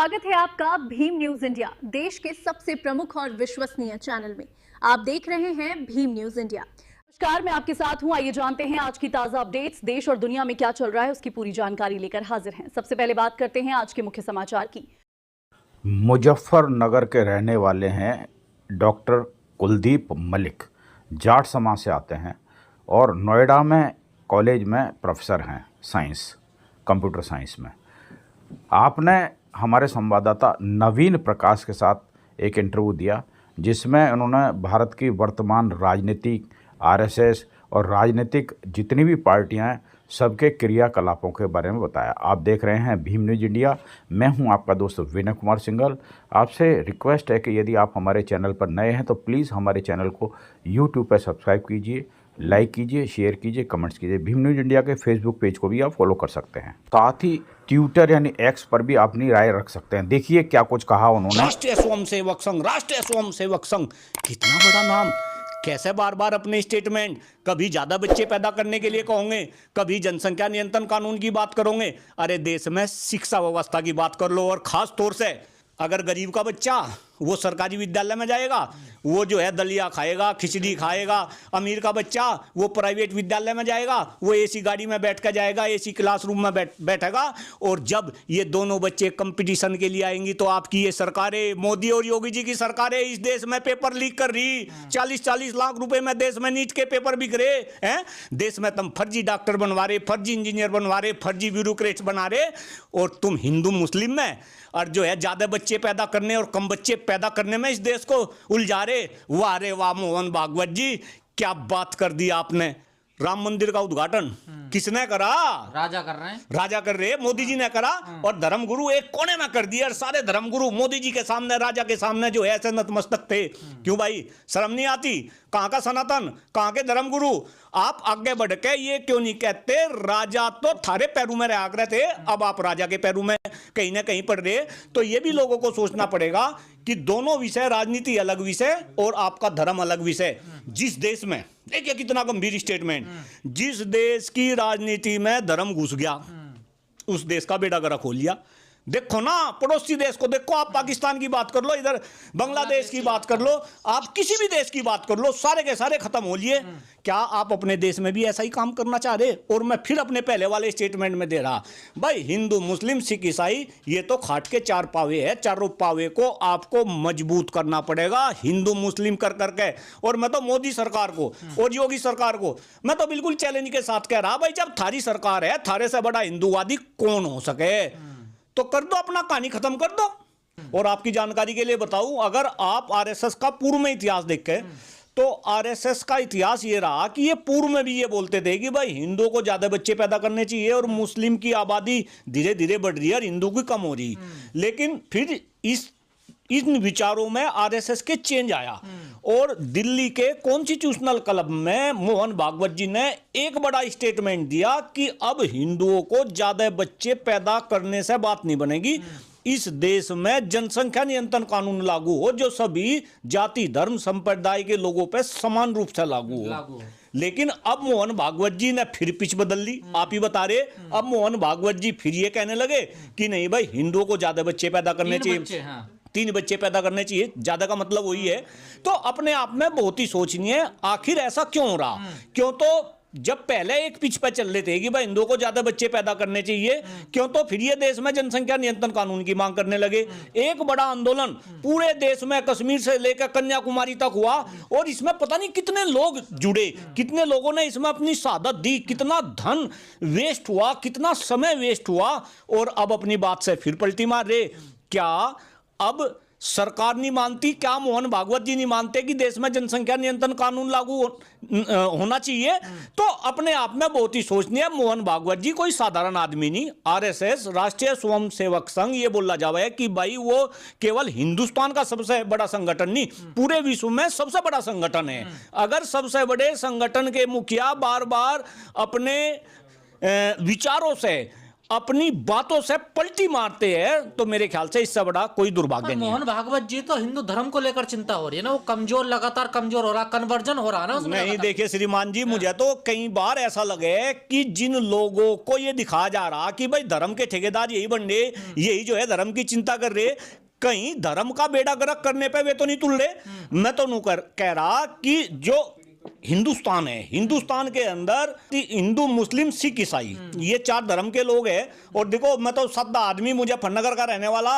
स्वागत है आपका भीम न्यूज इंडिया, देश के सबसे प्रमुख और विश्वसनीय चैनल में। आप देख रहे हैं भीम न्यूज इंडिया। नमस्कार, मैं आपके साथ हूं। आइए जानते हैं आज की ताजा अपडेट्स। देश और दुनिया में क्या चल रहा है उसकी पूरी जानकारी लेकर हाजिर हैं। सबसे पहले बात करते हैं आज के मुख्य समाचार की। मुजफ्फरनगर के रहने वाले हैं डॉक्टर कुलदीप मलिक, जाट समाज से आते हैं और नोएडा में कॉलेज में प्रोफेसर हैं साइंस, कंप्यूटर साइंस में। आपने हमारे संवाददाता नवीन प्रकाश के साथ एक इंटरव्यू दिया जिसमें उन्होंने भारत की वर्तमान राजनीति, आरएसएस और राजनीतिक जितनी भी पार्टियां हैं सबके क्रियाकलापों के बारे में बताया। आप देख रहे हैं भीम न्यूज इंडिया। मैं हूं आपका दोस्त विनय कुमार सिंघल। आपसे रिक्वेस्ट है कि यदि आप हमारे चैनल पर नए हैं तो प्लीज़ हमारे चैनल को यूट्यूब पर सब्सक्राइब कीजिए, लाइक कीजिए, शेयर कीजिए, कमेंट्स कीजिए। भीम न्यूज इंडिया के फेसबुक पेज को भी आप फॉलो कर सकते हैं। साथ ही ट्विटर यानी एक्स पर भी अपनी राय रख सकते हैं। देखिए क्या कुछ कहा उन्होंने। राष्ट्रीय स्वयंसेवक संघ, राष्ट्रीय स्वयंसेवक संघ, कितना बड़ा नाम। कैसे बार बार अपने स्टेटमेंट, कभी ज्यादा बच्चे पैदा करने के लिए कहोगे, कभी जनसंख्या नियंत्रण कानून की बात करोगे। अरे देश में शिक्षा व्यवस्था की बात कर लो। और खास तौर से अगर गरीब का बच्चा वो सरकारी विद्यालय में जाएगा, वो जो है दलिया खाएगा, खिचड़ी खाएगा। अमीर का बच्चा वो प्राइवेट विद्यालय में जाएगा, वो एसी गाड़ी में बैठ कर जाएगा, एसी क्लासरूम में बैठेगा। और जब ये दोनों बच्चे कंपटीशन के लिए आएंगी तो आपकी ये सरकारें, मोदी और योगी जी की सरकारें इस देश में पेपर लीक कर रही। 40-40 लाख रुपए में देश में नीट के पेपर बिक रहे हैं। देश में तुम फर्जी डॉक्टर बनवा रहे, फर्जी इंजीनियर बनवा रहे, फर्जी ब्यूरोक्रेट्स बना रहे। और तुम हिंदू मुस्लिम में और जो है ज्यादा बच्चे पैदा करने और कम बच्चे पैदा करने में इस देश को उलझा रहे। वाह रे वाह मोहन भागवत जी, क्या बात कर दी आपने। राम मंदिर का उद्घाटन किसने करा? राजा कर रहे हैं, राजा कर रहे, मोदी जी ने करा। और धर्मगुरु एक कोने में कर दिया। और सारे धर्मगुरु मोदी जी के सामने, राजा के सामने जो है ऐसे नतमस्तक थे। क्यों भाई, शर्म नहीं आती? कहां का सनातन, कहां के धर्मगुरु? आप आगे बढ़ के ये क्यों नहीं कहते राजा तो थारे पैरों में रहा करते थे, अब आप राजा के पैरों में कहीं ना कहीं पड़ रहे। तो ये भी लोगों को सोचना पड़ेगा कि दोनों विषय, राजनीति अलग विषय और आपका धर्म अलग विषय। जिस देश में, देखिए कितना गंभीर स्टेटमेंट, जिस देश की राजनीति में धर्म घुस गया उस देश का बेड़ा गर्क हो लिया। देखो ना, पड़ोसी देश को देखो। आप पाकिस्तान की बात कर लो, इधर बांग्लादेश की बात कर लो, आप किसी भी देश की बात कर लो, सारे के सारे खत्म हो लिए। क्या आप अपने देश में भी ऐसा ही काम करना चाह रहे? और मैं फिर अपने पहले वाले स्टेटमेंट में दे रहा, भाई हिंदू मुस्लिम सिख ईसाई ये तो खाट के चार पावे है। चारों पावे को आपको मजबूत करना पड़ेगा, हिंदू मुस्लिम कर करके। और मैं तो मोदी सरकार को और योगी सरकार को मैं तो बिल्कुल चैलेंज के साथ कह रहा, भाई जब थारी सरकार है, थारे से बड़ा हिंदूवादी कौन हो सके? तो कर दो, अपना कहानी खत्म कर दो। और आपकी जानकारी के लिए बताऊं, अगर आप आरएसएस का पूर्व में इतिहास देखें तो आरएसएस का इतिहास ये रहा कि ये पूर्व में भी ये बोलते थे कि भाई हिंदुओं को ज्यादा बच्चे पैदा करने चाहिए और मुस्लिम की आबादी धीरे धीरे बढ़ रही है और हिंदू की कम हो रही। लेकिन फिर इन विचारों में आरएसएस के चेंज आया और दिल्ली के कॉन्स्टिट्यूशनल क्लब में मोहन भागवत जी ने एक बड़ा स्टेटमेंट दिया कि अब हिंदुओं को ज्यादा बच्चे पैदा करने से बात नहीं बनेगी। इस देश में जनसंख्या नियंत्रण कानून लागू हो जो सभी जाति, धर्म, संप्रदाय के लोगों पर समान रूप से लागू हो। लेकिन अब मोहन भागवत जी ने फिर पिच बदल ली। आप ही बता रहे, अब मोहन भागवत जी फिर ये कहने लगे कि नहीं भाई हिंदुओं को ज्यादा बच्चे पैदा करने चाहिए, 3 बच्चे पैदा करने चाहिए। ज्यादा का मतलब वही है। तो अपने आप में बहुत ही सोचनीय है, आखिर ऐसा क्यों हो रहा? क्यों तो जब पहले एक पिच पे चल रहे थे कि भाई हिंदुओं को ज्यादा बच्चे पैदा करने चाहिए, क्यों तो फिर ये देश में जनसंख्या नियंत्रण कानून की मांग करने लगे। एक बड़ा आंदोलन पूरे देश में कश्मीर से लेकर कन्याकुमारी तक हुआ और इसमें पता नहीं कितने लोग जुड़े, कितने लोगों ने इसमें अपनी शहादत दी, कितना धन वेस्ट हुआ, कितना समय वेस्ट हुआ। और अब अपनी बात से फिर पलटी मार रहे। क्या अब सरकार नहीं मानती? क्या मोहन भागवत जी नहीं मानते कि देश में जनसंख्या नियंत्रण कानून लागू होना चाहिए? तो अपने आप में बहुत ही सोचनीय है। मोहन भागवत जी कोई साधारण आदमी नहीं। आरएसएस, राष्ट्रीय स्वयंसेवक संघ, ये बोला जावा है कि भाई वो केवल हिंदुस्तान का सबसे बड़ा संगठन नहीं, पूरे विश्व में सबसे बड़ा संगठन है। अगर सबसे बड़े संगठन के मुखिया बार बार अपने विचारों से, अपनी बातों से पलटी मारते हैं, तो मेरे ख्याल से इससे बड़ा कोई दुर्भाग्य नहीं है। मोहन भागवत जी तो हिंदू धर्म को लेकर चिंता हो रही है ना, वो कमजोर, लगातार कमजोर हो रहा, कन्वर्जन हो रहा ना उसमें नहीं, देखिए श्रीमान जी, मुझे तो कई बार ऐसा लगे कि जिन लोगों को ये दिखाया जा रहा कि भाई धर्म के ठेकेदार यही बनने, यही जो है धर्म की चिंता कर रहे, कहीं धर्म का बेड़ा गर्क करने पे वे तो नहीं तुल रहे। मैं तो कह रहा कि जो हिंदुस्तान है, हिंदुस्तान के अंदर हिंदू, मुस्लिम, सिख, ईसाई, ये 4 धर्म के लोग हैं। और देखो, मैं तो सदा आदमी मुजफ्फरनगर का रहने वाला,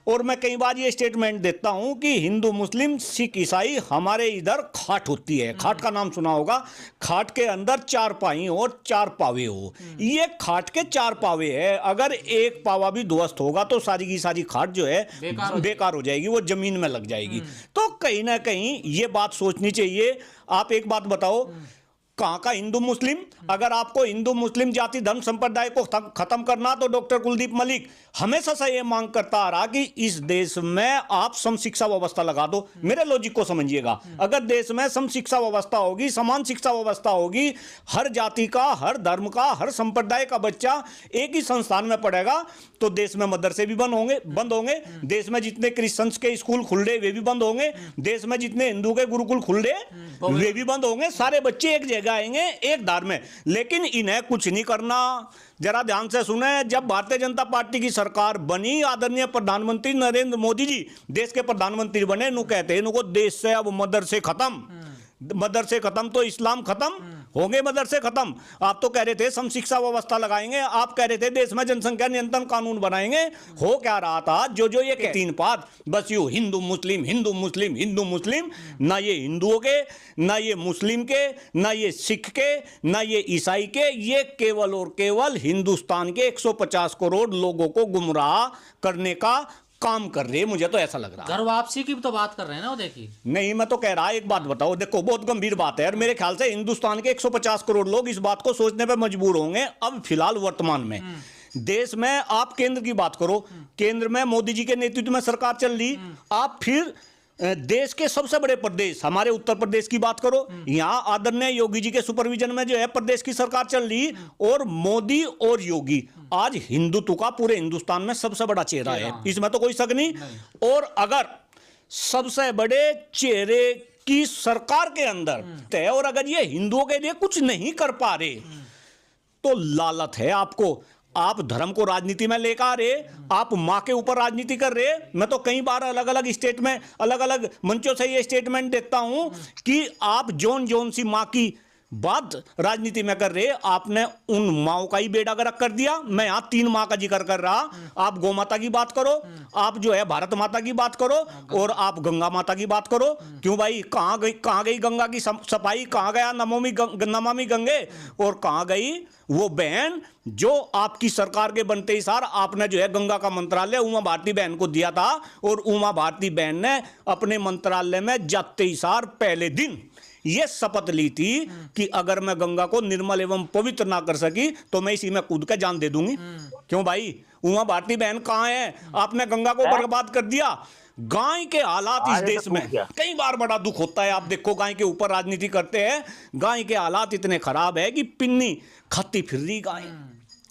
और मैं कई बार ये स्टेटमेंट देता हूं कि हिंदू, मुस्लिम, सिख, ईसाई, हमारे इधर खाट होती है। खाट का नाम सुना होगा। खाट के अंदर 4 पाई और 4 पावे हो। ये खाट के 4 पावे है, अगर एक पावा भी ध्वस्त होगा तो सारी की सारी खाट जो है बेकार हो जाएगी, वो जमीन में लग जाएगी। तो कहीं ना कहीं ये बात सोचनी चाहिए। आप एक बात बताओ, कहां का हिंदू मुस्लिम? अगर आपको हिंदू मुस्लिम जाति धर्म संप्रदाय को खत्म करना, तो डॉक्टर कुलदीप मलिक हमेशा से ये मांग करता आ रहा कि इस देश में आप सम शिक्षा व्यवस्था लगा दो। मेरे लॉजिक को समझिएगा, अगर देश में सम शिक्षा व्यवस्था होगी, समान शिक्षा व्यवस्था होगी, हर जाति का, हर धर्म का, हर संप्रदाय का बच्चा एक ही संस्थान में पढ़ेगा, तो देश में मदरसे भी बंद होंगे। देश में जितने क्रिश्चियंस के स्कूल खुल रहे वे भी बंद होंगे। देश में जितने हिंदू के गुरुकुल खुल रहे वे भी बंद होंगे। सारे बच्चे एक जगह आएंगे, एक धार में। लेकिन इन्हें कुछ नहीं करना। जरा ध्यान से सुने, जब भारतीय जनता पार्टी की सरकार बनी, आदरणीय प्रधानमंत्री नरेंद्र मोदी जी देश के प्रधानमंत्री बने, नु कहते हैं देश से अब मदरसे खत्म तो इस्लाम खत्म होंगे, मदरसे खत्म। आप तो कह रहे थे सम शिक्षा व्यवस्था लगाएंगे, आप कह रहे थे देश में जनसंख्या नियंत्रण कानून बनाएंगे। हो क्या रहा था? जो ये 3 बात, बस यूं हिंदू मुस्लिम, हिंदू मुस्लिम, हिंदू मुस्लिम। ना ये हिंदुओं के, ना ये मुस्लिम के, ना ये सिख के, ना ये ईसाई के, ये केवल और केवल हिंदुस्तान के 150 करोड़ लोगों को गुमराह करने का काम कर रहे हैं। मुझे तो ऐसा लग रहा है। घर वापसी की तो बात कर रहे हैं ना वो, देखिए। नहीं, मैं तो कह रहा, एक बात बताओ, देखो बहुत गंभीर बात है, और मेरे ख्याल से हिंदुस्तान के 150 करोड़ लोग इस बात को सोचने पे मजबूर होंगे। अब फिलहाल वर्तमान में देश में आप केंद्र की बात करो, केंद्र में मोदी जी के नेतृत्व में सरकार चल रही। आप फिर देश के सबसे बड़े प्रदेश हमारे उत्तर प्रदेश की बात करो, यहां आदरणीय योगी जी के सुपरविजन में जो है प्रदेश की सरकार चल रही, और मोदी और योगी आज हिंदुत्व का पूरे हिंदुस्तान में सबसे बड़ा चेहरा है, इसमें तो कोई शक नहीं। और अगर सबसे बड़े चेहरे की सरकार के अंदर है, और अगर ये हिंदुओं के लिए कुछ नहीं कर पा रहे, तो लालच है आपको। आप धर्म को राजनीति में लेकर आ रहे, आप मां के ऊपर राजनीति कर रहे। मैं तो कई बार अलग अलग स्टेट में, अलग अलग मंचों से ये स्टेटमेंट देता हूं कि आप जोन सी मां की बात राजनीति में कर रहे, आपने उन माओं का ही बेड़ा गर्क कर दिया। मैं यहां 3 मां का जिक्र कर रहा। आप गौ माता की बात करो, आप जो है भारत माता की बात करो, और आप गंगा माता की बात करो। क्यों भाई, कहां गई गंगा की सफाई? कहां गया नमामि गंगे? और कहां गई वो बहन जो आपकी सरकार के बनते ही सार आपने जो है गंगा का मंत्रालय उमा भारती बहन को दिया था, और उमा भारती बहन ने अपने मंत्रालय में जाते ही सार पहले दिन ये शपथ ली थी कि अगर मैं गंगा को निर्मल एवं पवित्र ना कर सकी तो मैं इसी में कूद के जान दे दूंगी। क्यों भाई, उमा भारती बहन कहां है? आपने गंगा को बर्बाद कर दिया। गाय के हालात इस देश में कई बार बड़ा दुख होता है। आप देखो, गाय के ऊपर राजनीति करते हैं, गाय के हालात इतने खराब है कि पिन्नी खाती फिर रही गाय,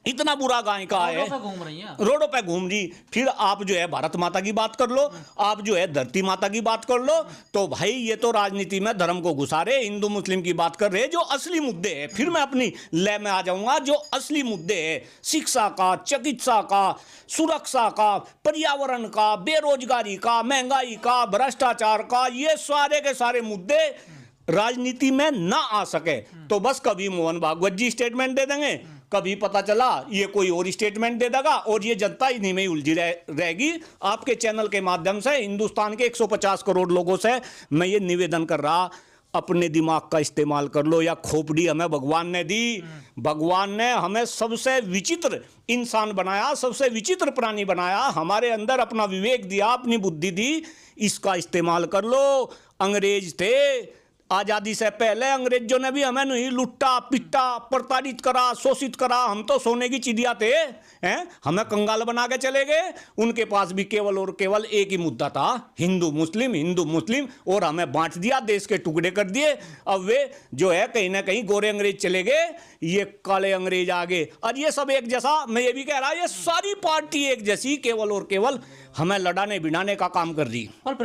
इतना बुरा गाय का है, रोडों पे घूम रही। फिर आप जो है भारत माता की बात कर लो, आप जो है धरती माता की बात कर लो, तो भाई ये तो राजनीति में धर्म को घुसा रहे, हिंदू मुस्लिम की बात कर रहे, जो असली मुद्दे हैं। फिर मैं अपनी लय में आ जाऊंगा, जो असली मुद्दे हैं शिक्षा का, चिकित्सा का, सुरक्षा का, पर्यावरण का, बेरोजगारी का, महंगाई का, भ्रष्टाचार का, ये सारे के सारे मुद्दे राजनीति में ना आ सके तो बस कभी मोहन भागवत जी स्टेटमेंट दे देंगे, कभी पता चला ये कोई और स्टेटमेंट दे देगा, और ये जनता इन्हीं में उलझी रहेगी। आपके चैनल के माध्यम से हिंदुस्तान के 150 करोड़ लोगों से मैं ये निवेदन कर रहा, अपने दिमाग का इस्तेमाल कर लो। या खोपड़ी हमें भगवान ने दी, भगवान ने हमें सबसे विचित्र इंसान बनाया, सबसे विचित्र प्राणी बनाया, हमारे अंदर अपना विवेक दिया, अपनी बुद्धि दी, इसका इस्तेमाल कर लो। अंग्रेज थे, आजादी से पहले अंग्रेजों ने भी हमें नहीं लुट्टा पिट्टा प्रताड़ित करा शोषित करा, हम तो सोने की चिड़िया थे हैं, हमें कंगाल बना के चले गए। उनके पास भी केवल और केवल एक ही मुद्दा था, हिंदू मुस्लिम, और हमें बांट दिया, देश के टुकड़े कर दिए। अब वे जो है कहीं ना कहीं गोरे अंग्रेज चले गए, ये काले अंग्रेज आ गए, और ये सब एक जैसा। मैं ये भी कह रहा, ये सारी पार्टी एक जैसी, केवल और केवल हमें लड़ाने भिड़ाने का काम कर रही। और